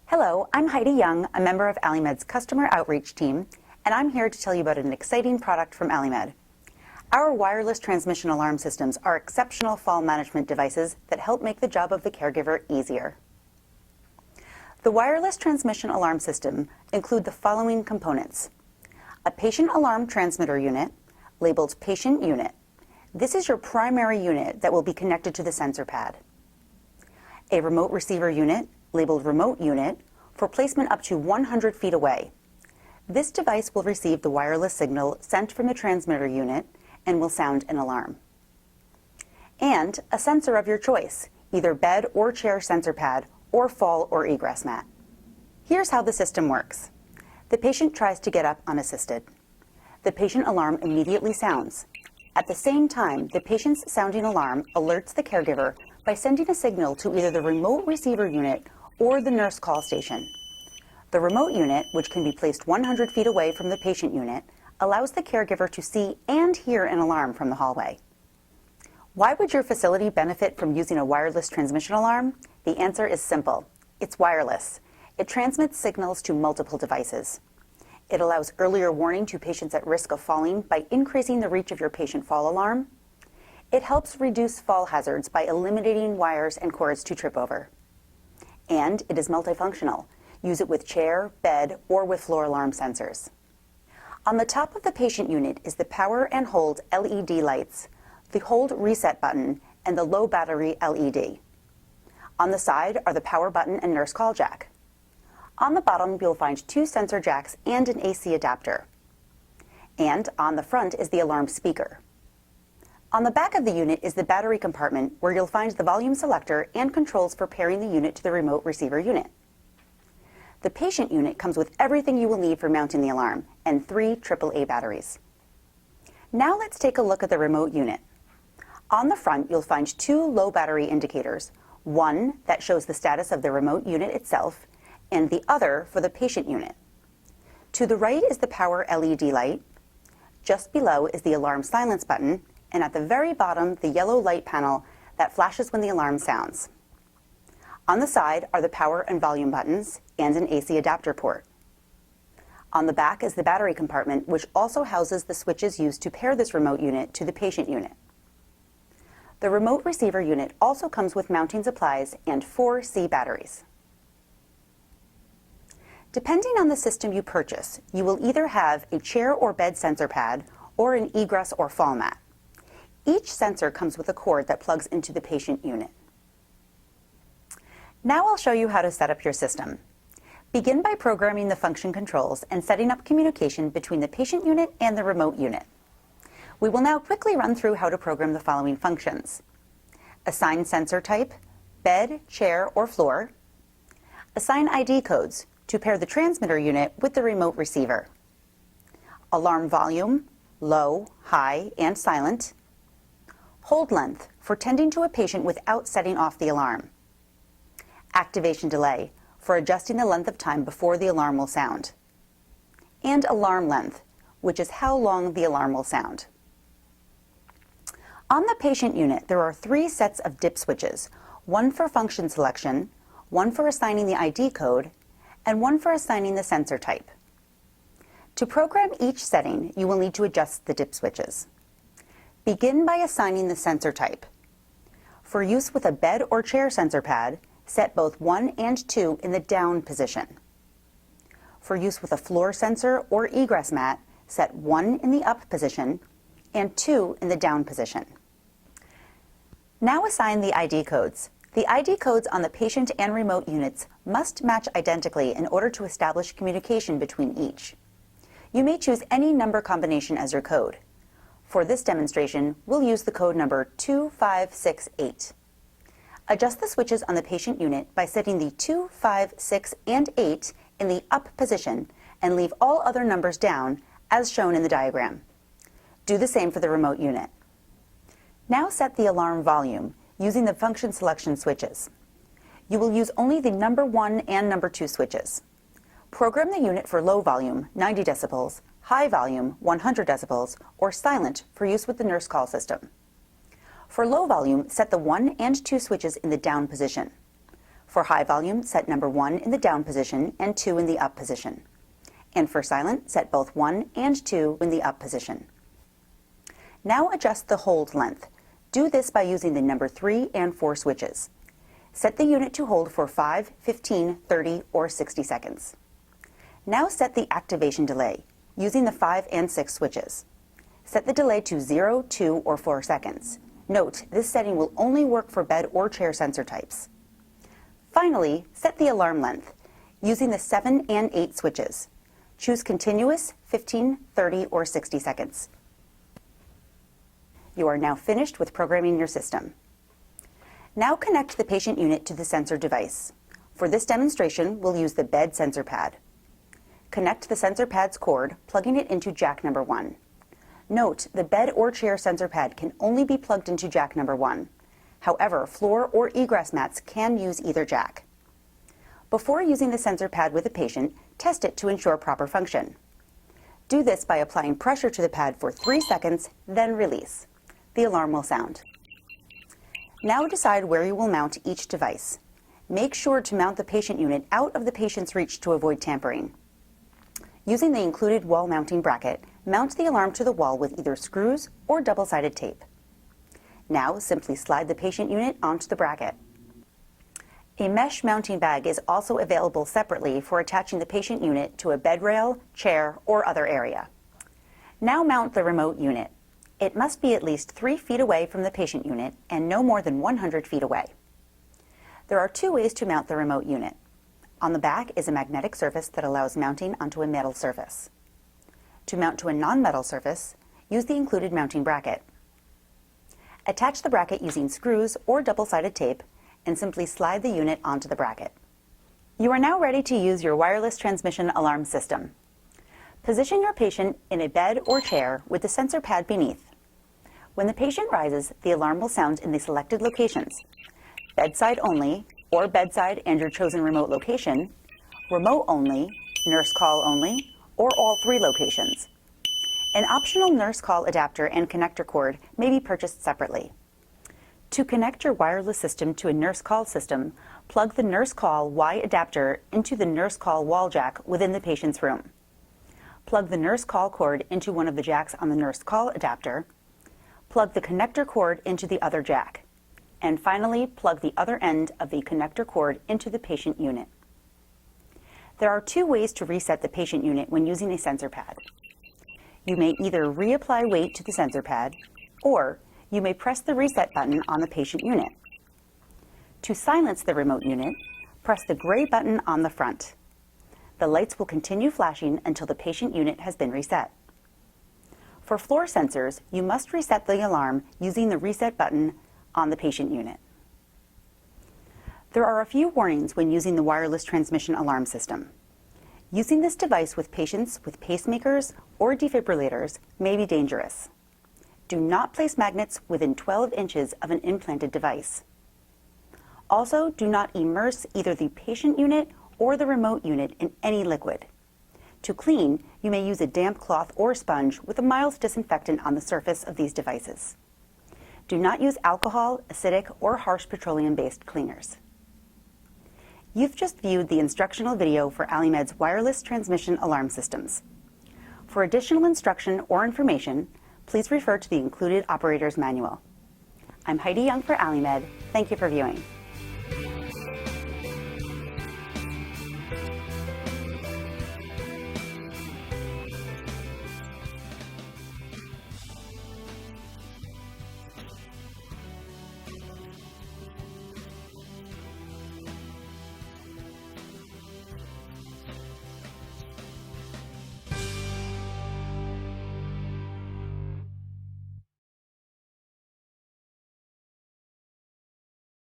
Hello, I'm Heidi Young, a member of Alimed's customer outreach team, and I'm here to tell you about an exciting product from Alimed. Our wireless transmission alarm systems are exceptional fall management devices that help make the job of the caregiver easier. The wireless transmission alarm system include the following components: a patient alarm transmitter unit, labeled Patient Unit. This is your primary unit that will be connected to the sensor pad. A remote receiver unit, labeled Remote Unit, for placement up to 100 feet away. This device will receive the wireless signal sent from the transmitter unit and will sound an alarm. And a sensor of your choice, either bed or chair sensor pad or fall or egress mat. Here's how the system works. The patient tries to get up unassisted. The patient alarm immediately sounds. At the same time, the patient's sounding alarm alerts the caregiver by sending a signal to either the remote receiver unit or the nurse call station. The remote unit, which can be placed 100 feet away from the patient unit, allows the caregiver to see and hear an alarm from the hallway. Why would your facility benefit from using a wireless transmission alarm? The answer is simple. It's wireless. It transmits signals to multiple devices. It allows earlier warning to patients at risk of falling by increasing the reach of your patient fall alarm. It helps reduce fall hazards by eliminating wires and cords to trip over. And it is multifunctional. Use it with chair, bed, or with floor alarm sensors. On the top of the patient unit is the power and hold LED lights, the hold reset button, and the low battery LED. On the side are the power button and nurse call jack. On the bottom, you'll find 2 sensor jacks and an AC adapter. And on the front is the alarm speaker. On the back of the unit is the battery compartment, where you'll find the volume selector and controls for pairing the unit to the remote receiver unit. The patient unit comes with everything you will need for mounting the alarm and 3 AAA batteries. Now let's take a look at the remote unit. On the front, you'll find 2 low battery indicators, one that shows the status of the remote unit itself, and the other for the patient unit. To the right is the power LED light. Just below is the alarm silence button, and at the very bottom, the yellow light panel that flashes when the alarm sounds. On the side are the power and volume buttons and an AC adapter port. On the back is the battery compartment, which also houses the switches used to pair this remote unit to the patient unit. The remote receiver unit also comes with mounting supplies and 4 C batteries. Depending on the system you purchase, you will either have a chair or bed sensor pad or an egress or fall mat. Each sensor comes with a cord that plugs into the patient unit. Now I'll show you how to set up your system. Begin by programming the function controls and setting up communication between the patient unit and the remote unit. We will now quickly run through how to program the following functions: assign sensor type, bed, chair, or floor; assign ID codes to pair the transmitter unit with the remote receiver; alarm volume, low, high, and silent; hold length for tending to a patient without setting off the alarm; activation delay for adjusting the length of time before the alarm will sound; and alarm length, which is how long the alarm will sound. On the patient unit, there are 3 sets of dip switches, one for function selection, one for assigning the ID code, and one for assigning the sensor type. To program each setting, you will need to adjust the dip switches. Begin by assigning the sensor type. For use with a bed or chair sensor pad, set both 1 and 2 in the down position. For use with a floor sensor or egress mat, set 1 in the up position and 2 in the down position. Now assign the ID codes. The ID codes on the patient and remote units must match identically in order to establish communication between each. You may choose any number combination as your code. For this demonstration, we'll use the code number 2568. Adjust the switches on the patient unit by setting the 2, 5, 6, and 8 in the up position and leave all other numbers down as shown in the diagram. Do the same for the remote unit. Now set the alarm volume using the function selection switches. You will use only the number 1 and number 2 switches. Program the unit for low volume, 90 decibels, high volume, 100 decibels, or silent for use with the nurse call system. For low volume, set the 1 and 2 switches in the down position. For high volume, set number 1 in the down position and 2 in the up position. And for silent, set both 1 and 2 in the up position. Now adjust the hold length. Do this by using the number 3 and 4 switches. Set the unit to hold for 5, 15, 30, or 60 seconds. Now set the activation delay, using the 5 and 6 switches. Set the delay to 0, 2, or 4 seconds. Note, this setting will only work for bed or chair sensor types. Finally, set the alarm length, using the 7 and 8 switches. Choose continuous, 15, 30, or 60 seconds. You are now finished with programming your system. Now connect the patient unit to the sensor device. For this demonstration, we'll use the bed sensor pad. Connect the sensor pad's cord, plugging it into jack number 1. Note, the bed or chair sensor pad can only be plugged into jack number 1. However, floor or egress mats can use either jack. Before using the sensor pad with a patient, test it to ensure proper function. Do this by applying pressure to the pad for 3 seconds, then release. The alarm will sound. Now decide where you will mount each device. Make sure to mount the patient unit out of the patient's reach to avoid tampering. Using the included wall mounting bracket, mount the alarm to the wall with either screws or double-sided tape. Now simply slide the patient unit onto the bracket. A mesh mounting bag is also available separately for attaching the patient unit to a bed rail, chair, or other area. Now mount the remote unit. It must be at least 3 feet away from the patient unit and no more than 100 feet away. There are 2 ways to mount the remote unit. On the back is a magnetic surface that allows mounting onto a metal surface. To mount to a non-metal surface, use the included mounting bracket. Attach the bracket using screws or double-sided tape and simply slide the unit onto the bracket. You are now ready to use your wireless transmission alarm system. Position your patient in a bed or chair with the sensor pad beneath. When the patient rises, the alarm will sound in the selected locations: bedside only, or bedside and your chosen remote location, remote only, nurse call only, or all 3 locations. An optional nurse call adapter and connector cord may be purchased separately. To connect your wireless system to a nurse call system, plug the nurse call Y adapter into the nurse call wall jack within the patient's room. Plug the nurse call cord into one of the jacks on the nurse call adapter. Plug the connector cord into the other jack. And finally, plug the other end of the connector cord into the patient unit. There are 2 ways to reset the patient unit when using a sensor pad. You may either reapply weight to the sensor pad, or you may press the reset button on the patient unit. To silence the remote unit, press the gray button on the front. The lights will continue flashing until the patient unit has been reset. For floor sensors, you must reset the alarm using the reset button on the patient unit. There are a few warnings when using the wireless transmission alarm system. Using this device with patients with pacemakers or defibrillators may be dangerous. Do not place magnets within 12 inches of an implanted device. Also, do not immerse either the patient unit or the remote unit in any liquid. To clean, you may use a damp cloth or sponge with a mild disinfectant on the surface of these devices. Do not use alcohol, acidic, or harsh petroleum-based cleaners. You've just viewed the instructional video for Alimed's wireless transmission alarm systems. For additional instruction or information, please refer to the included operator's manual. I'm Heidi Young for Alimed. Thank you for viewing.